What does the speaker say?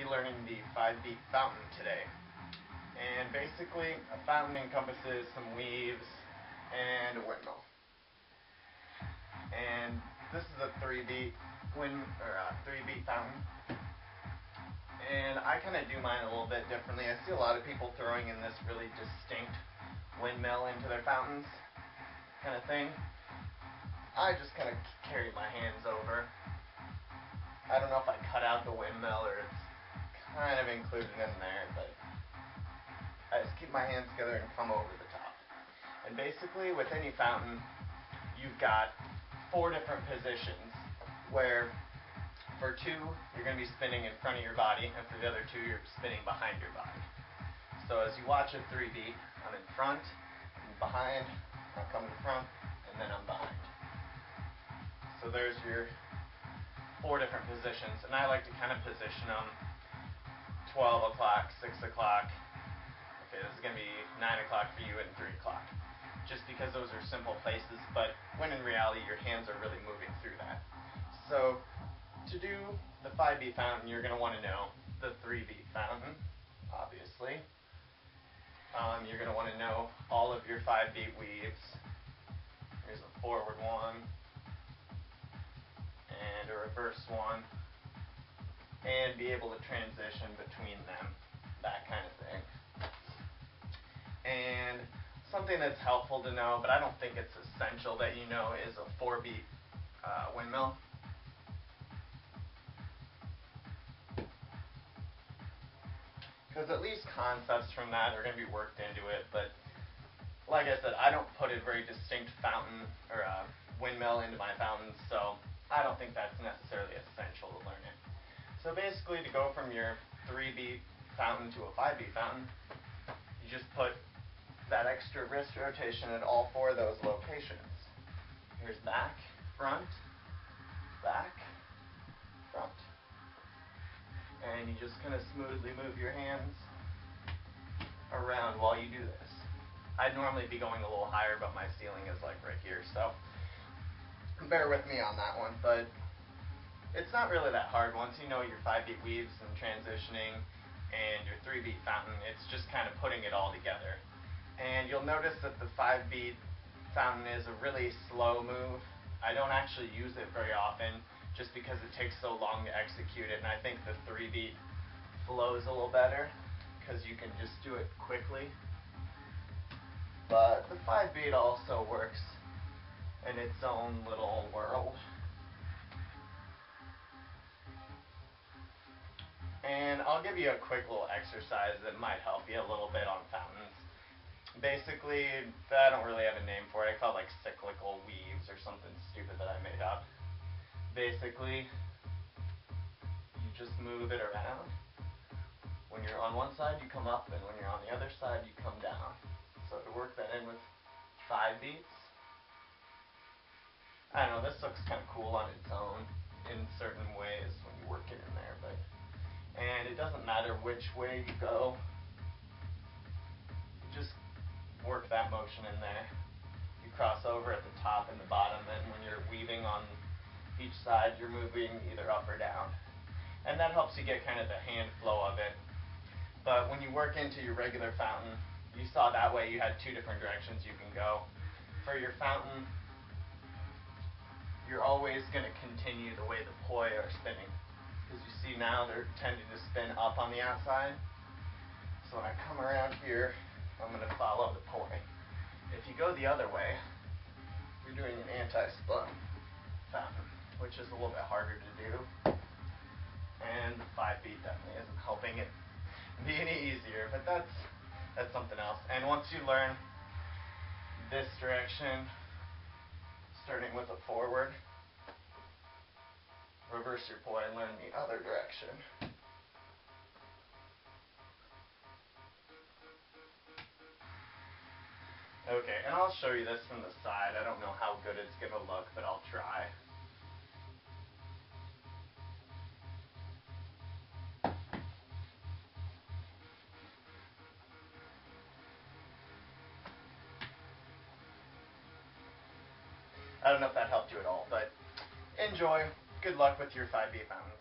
be learning the 5-beat fountain today. And basically, a fountain encompasses some weaves and a windmill. And this is a 3-beat 3-beat fountain. And I kind of do mine a little bit differently. I see a lot of people throwing in this really distinct windmill into their fountains kind of thing. I just kind of carry my hands over. I don't know if I cut out the windmill or it's kind of included in there, but I just keep my hands together and come over the top. And basically, with any fountain, you've got 4 different positions where for 2, you're going to be spinning in front of your body, and for the other 2, you're spinning behind your body. So as you watch a 3-beat, I'm in front, I'm behind, I'll come to the front, and then I'm behind. So there's your 4 different positions, and I like to kind of position them 12 o'clock, 6 o'clock. Okay, this is going to be 9 o'clock for you and 3 o'clock. Just because those are simple places, but when in reality your hands are really moving through that. So to do the 5-beat fountain, you're going to want to know the 3-beat fountain, obviously. You're going to want to know all of your 5-beat weaves. Here's a forward one, and a reverse one, and be able to transition between them, that kind of thing. And something that's helpful to know, but I don't think it's essential that you know, is a 4-beat windmill. Because at least concepts from that are going to be worked into it, but like I said, I don't put a very distinct fountain or a windmill into my fountains, so I don't think that's necessarily essential to learn it. So basically, to go from your 3-beat fountain to a 5-beat fountain, you just put that extra wrist rotation at all 4 of those locations. Here's back, front, front. And you just kind of smoothly move your hands around while you do this. I'd normally be going a little higher, but my ceiling is like right here, so bear with me on that one. But it's not really that hard once you know your 5-beat weaves and transitioning and your 3-beat fountain. It's just kind of putting it all together. And you'll notice that the 5-beat fountain is a really slow move. I don't actually use it very often just because it takes so long to execute it, and I think the 3-beat flows a little better because you can just do it quickly. But the 5-beat also works in its own little world. And I'll give you a quick little exercise that might help you a little bit on fountains. Basically, I don't really have a name for it. I call it like cyclical weaves or something stupid that I made up. Basically, you just move it around. When you're on one side, you come up, and when you're on the other side, you come down. So to work that in with 5 beats, I don't know, this looks kind of cool on its own in certain ways when you work it in there, and it doesn't matter which way you go, just work that motion in there. You cross over at the top and the bottom, and when you're weaving on each side, you're moving either up or down. And that helps you get kind of the hand flow of it. But when you work into your regular fountain, you saw that way you had 2 different directions you can go. For your fountain, you're always going to continue the way the poi are spinning. Because you see now they're tending to spin up on the outside. So when I come around here, I'm going to follow the poi. If you go the other way, you're doing an anti-spun fountain, which is a little bit harder to do. And the 5-beat definitely isn't helping it be any easier, but that's something else. And once you learn this direction, starting with a forward, reverse your poi and learn the other direction. Okay, and I'll show you this from the side. I don't know how good it's going to look, but I'll try. I don't know if that helped you at all, but enjoy. Good luck with your 5-beat fountains.